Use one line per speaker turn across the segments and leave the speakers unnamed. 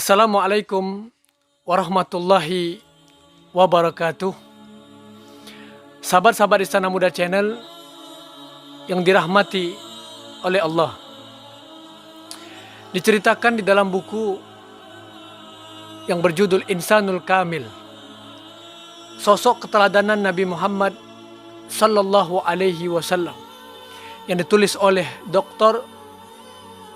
Assalamualaikum warahmatullahi wabarakatuh. Sahabat-sahabat Istana Muda Channel yang dirahmati oleh Allah. Diceritakan di dalam buku yang berjudul Insanul Kamil, sosok keteladanan Nabi Muhammad sallallahu alaihi wasallam, yang ditulis oleh Dr.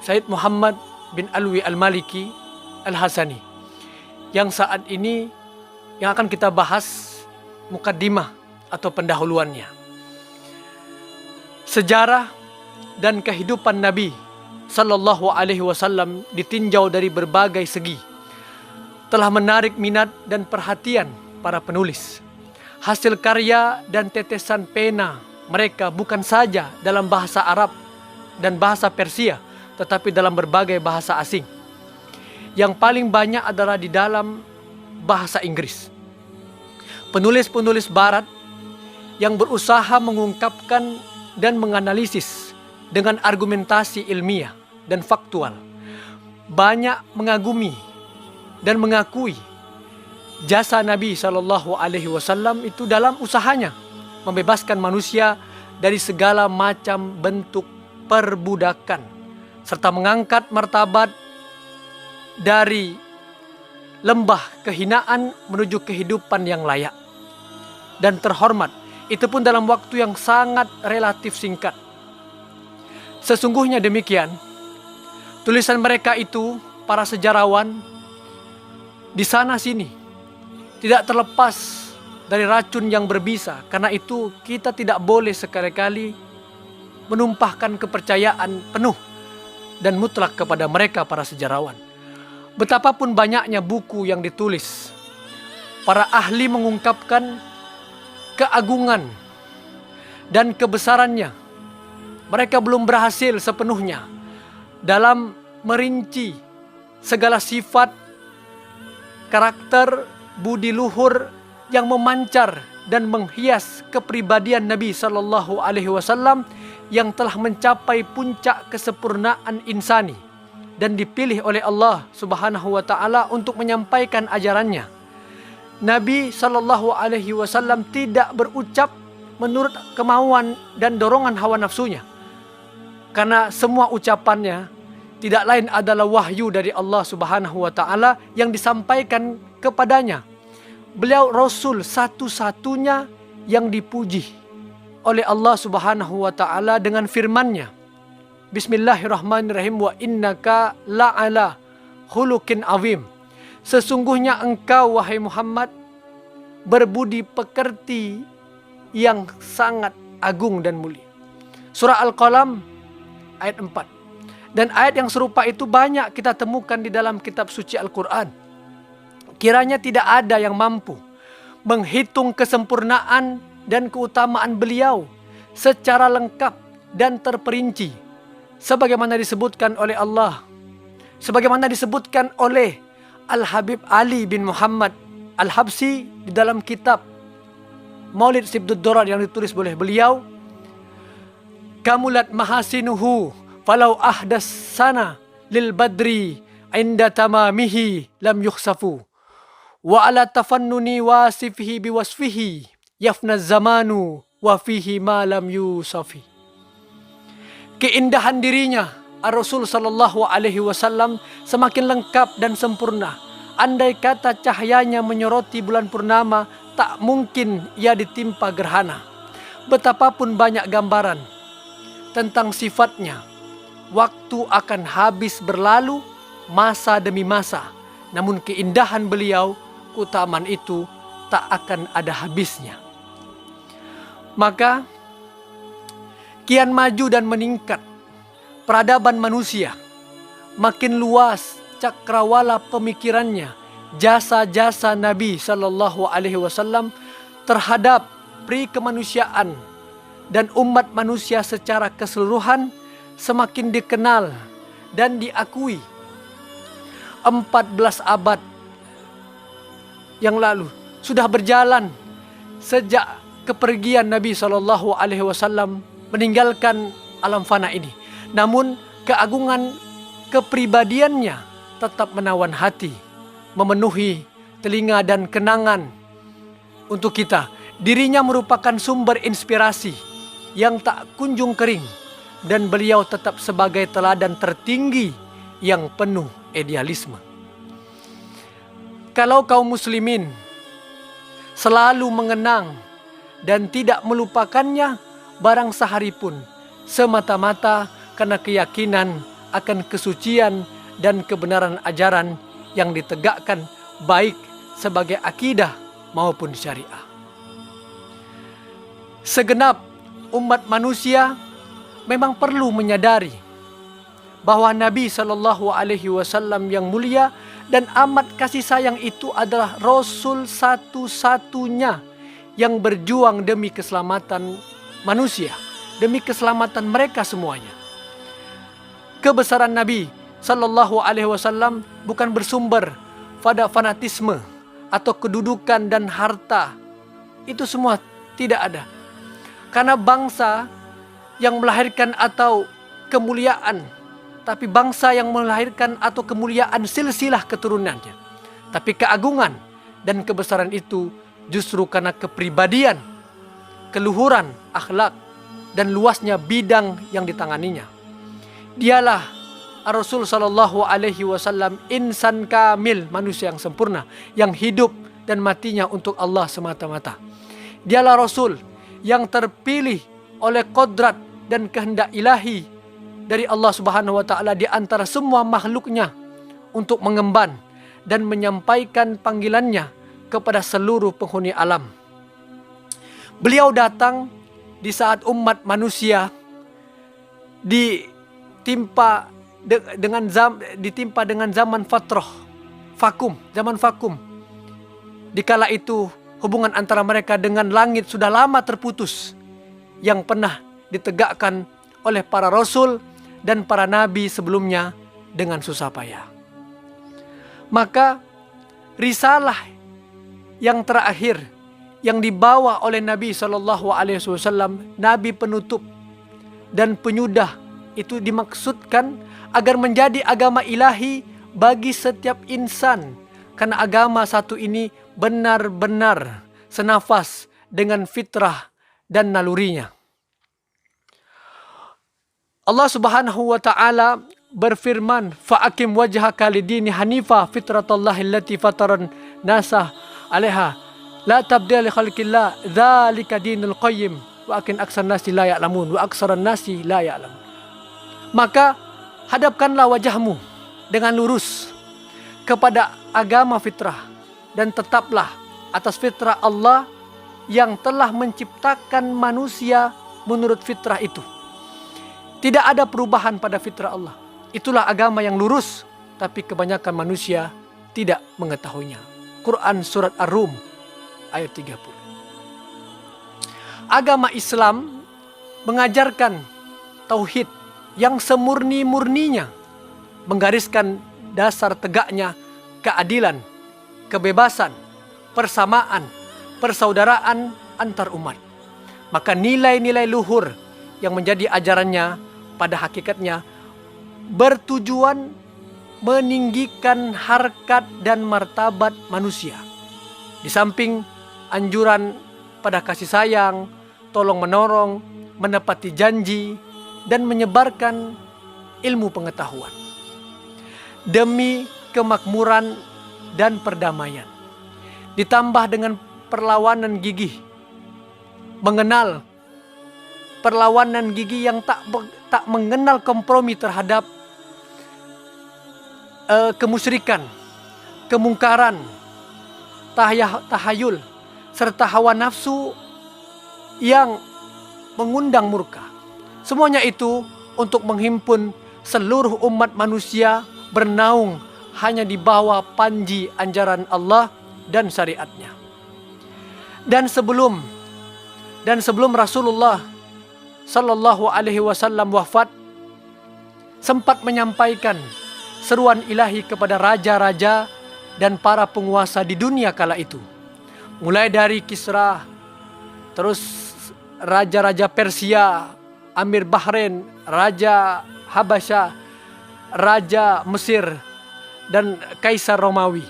Said Muhammad bin Alwi Al-Maliki Al-Hasani, yang saat ini yang akan kita bahas mukaddimah atau pendahuluannya. Sejarah dan kehidupan Nabi sallallahu alaihi wasallam ditinjau dari berbagai segi, telah menarik minat dan perhatian para penulis. Hasil karya dan tetesan pena mereka bukan saja dalam bahasa Arab dan bahasa Persia, tetapi dalam berbagai bahasa asing. Yang paling banyak adalah di dalam bahasa Inggris. Penulis-penulis Barat yang berusaha mengungkapkan dan menganalisis dengan argumentasi ilmiah dan faktual, banyak mengagumi dan mengakui jasa Nabi Shallallahu Alaihi Wasallam itu dalam usahanya membebaskan manusia dari segala macam bentuk perbudakan, serta mengangkat martabat dari lembah kehinaan menuju kehidupan yang layak dan terhormat, itu pun dalam waktu yang sangat relatif singkat. Sesungguhnya demikian, tulisan mereka itu, para sejarawan, di sana sini tidak terlepas dari racun yang berbisa. Karena itu kita tidak boleh sekali-kali menumpahkan kepercayaan penuh dan mutlak kepada mereka, para sejarawan. Betapapun banyaknya buku yang ditulis, para ahli mengungkapkan keagungan dan kebesarannya, mereka belum berhasil sepenuhnya dalam merinci segala sifat, karakter, budi luhur yang memancar dan menghias kepribadian Nabi Sallallahu Alaihi Wasallam yang telah mencapai puncak kesempurnaan insani dan dipilih oleh Allah Subhanahu wa Ta'ala untuk menyampaikan ajarannya. Nabi Sallallahu Alaihi Wasallam tidak berucap menurut kemauan dan dorongan hawa nafsunya, karena semua ucapannya tidak lain adalah wahyu dari Allah Subhanahu wa Ta'ala yang disampaikan kepadanya. Beliau Rasul satu-satunya yang dipuji oleh Allah Subhanahu wa Ta'ala dengan firman-Nya, Bismillahirrahmanirrahim, wa innaka la'ala khuluqin azim. Sesungguhnya engkau, wahai Muhammad, berbudi pekerti yang sangat agung dan mulia. Surah Al-Qalam ayat 4. Dan ayat yang serupa itu banyak kita temukan di dalam kitab suci Al-Quran. Kiranya tidak ada yang mampu menghitung kesempurnaan dan keutamaan beliau secara lengkap dan terperinci, sebagaimana disebutkan oleh Allah, sebagaimana disebutkan oleh Al-Habib Ali bin Muhammad Al-Habsi di dalam kitab Maulid Sibdud Durar yang ditulis oleh beliau. Kamulat mahasinuhu falau ahdas sana lil badri inda tamamihi lam yukhsafu wa ala tafannuni wasifihi biwasfihi yafna zamanu wa fihi ma lam yusafi. Keindahan dirinya Rasul Sallallahu Alaihi Wasallam semakin lengkap dan sempurna. Andai kata cahayanya menyoroti bulan purnama, tak mungkin ia ditimpa gerhana. Betapapun banyak gambaran tentang sifatnya, waktu akan habis berlalu, masa demi masa. Namun keindahan beliau, keutamaan itu tak akan ada habisnya. Maka kian maju dan meningkat peradaban manusia, makin luas cakrawala pemikirannya, jasa-jasa Nabi Sallallahu Alaihi Wasallam terhadap pri kemanusiaan dan umat manusia secara keseluruhan semakin dikenal dan diakui. 14 abad yang lalu sudah berjalan sejak kepergian Nabi Sallallahu Alaihi Wasallam meninggalkan alam fana ini. Namun keagungan kepribadiannya tetap menawan hati, memenuhi telinga dan kenangan untuk kita. Dirinya merupakan sumber inspirasi yang tak kunjung kering, dan beliau tetap sebagai teladan tertinggi yang penuh idealisme. Kalau kaum muslimin selalu mengenang dan tidak melupakannya barang sehari pun, semata-mata karena keyakinan akan kesucian dan kebenaran ajaran yang ditegakkan baik sebagai akidah maupun syariah. Segenap umat manusia memang perlu menyadari bahwa Nabi Shallallahu Alaihi Wasallam yang mulia dan amat kasih sayang itu adalah Rasul satu-satunya yang berjuang demi keselamatan manusia, demi keselamatan mereka semuanya. Kebesaran Nabi Shallallahu Alaihi Wasallam bukan bersumber pada fanatisme atau kedudukan dan harta. Itu semua tidak ada. Karena bangsa yang melahirkan atau kemuliaan, tapi bangsa yang melahirkan atau kemuliaan silsilah keturunannya. Tapi keagungan dan kebesaran itu justru karena kepribadian, keluhuran akhlak, dan luasnya bidang yang ditanganinya. Dialah Rasul Shallallahu Alaihi Wasallam, insan kamil, manusia yang sempurna, yang hidup dan matinya untuk Allah semata-mata. Dialah Rasul yang terpilih oleh kodrat dan kehendak ilahi dari Allah Subhanahu wa Ta'ala di antara semua makhluknya untuk mengemban dan menyampaikan panggilannya kepada seluruh penghuni alam. Beliau datang di saat umat manusia ditimpa dengan zaman fatrah, zaman vakum. Dikala itu hubungan antara mereka dengan langit sudah lama terputus, yang pernah ditegakkan oleh para rasul dan para nabi sebelumnya dengan susah payah. Maka risalah yang terakhir yang dibawa oleh Nabi Shallallahu Alaihi Wasallam, Nabi penutup dan penyudah, itu dimaksudkan agar menjadi agama ilahi bagi setiap insan, karena agama satu ini benar-benar senafas dengan fitrah dan nalurinya. Allah Subhanahu wa Ta'ala berfirman, "Fa'akim wajhaka lidini hanifa fitratallahi allati fataran nasa 'alaiha la tabdila li khalqillah dzalika dinul qayyim wa akin aksaran nasi la ya'lamun wa aksaran nasi la ya'lamun." Maka hadapkanlah wajahmu dengan lurus kepada agama fitrah, dan tetaplah atas fitrah Allah yang telah menciptakan manusia menurut fitrah itu. Tidak ada perubahan pada fitrah Allah. Itulah agama yang lurus, tapi kebanyakan manusia tidak mengetahuinya. Quran surat Ar-Rum ayat 30. Agama Islam mengajarkan tauhid yang semurni-murninya, menggariskan dasar tegaknya keadilan, kebebasan, persamaan, persaudaraan antar umat. Maka nilai-nilai luhur yang menjadi ajarannya pada hakikatnya bertujuan meninggikan harkat dan martabat manusia. Di samping anjuran pada kasih sayang, tolong menolong, menepati janji, dan menyebarkan ilmu pengetahuan demi kemakmuran dan perdamaian, ditambah dengan perlawanan gigih, mengenal perlawanan gigih yang tak mengenal kompromi terhadap kemusyrikan, kemungkaran, tahayul, serta hawa nafsu yang mengundang murka. Semuanya itu untuk menghimpun seluruh umat manusia bernaung hanya di bawah panji anjaran Allah dan syariatnya. Dan sebelum Rasulullah Sallallahu Alaihi Wasallam wafat, sempat menyampaikan seruan ilahi kepada raja-raja dan para penguasa di dunia kala itu. Mulai dari Kisra, terus raja-raja Persia, Amir Bahrain, Raja Habasyah, Raja Mesir, dan Kaisar Romawi.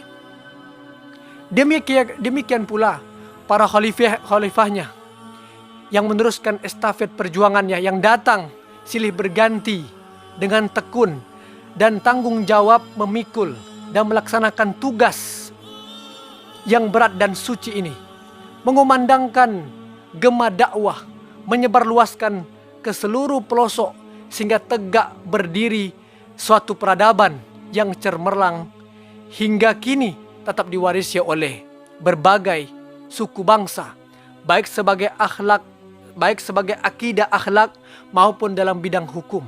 Demikian pula para khalifahnya yang meneruskan estafet perjuangannya, yang datang silih berganti dengan tekun dan tanggung jawab memikul dan melaksanakan tugas yang berat dan suci ini, mengumandangkan gema dakwah, menyebarluaskan ke seluruh pelosok sehingga tegak berdiri suatu peradaban yang cemerlang hingga kini tetap diwarisi oleh berbagai suku bangsa, baik sebagai akidah akhlak maupun dalam bidang hukum,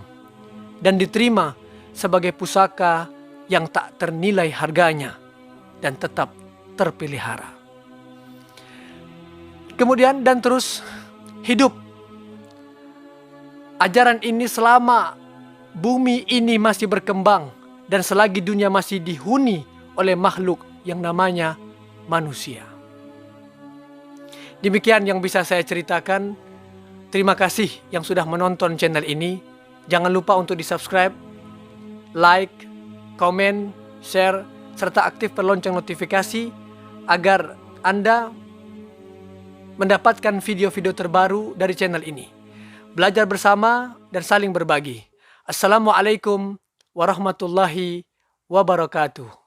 dan diterima sebagai pusaka yang tak ternilai harganya dan tetap terpelihara. Kemudian dan terus hidup ajaran ini selama bumi ini masih berkembang dan selagi dunia masih dihuni oleh makhluk yang namanya manusia. Demikian yang bisa saya ceritakan. Terima kasih yang sudah menonton channel ini. Jangan lupa untuk di-subscribe, like, komen, share, serta aktifkan lonceng notifikasi agar Anda mendapatkan video-video terbaru dari channel ini. Belajar bersama dan saling berbagi. Assalamualaikum warahmatullahi wabarakatuh.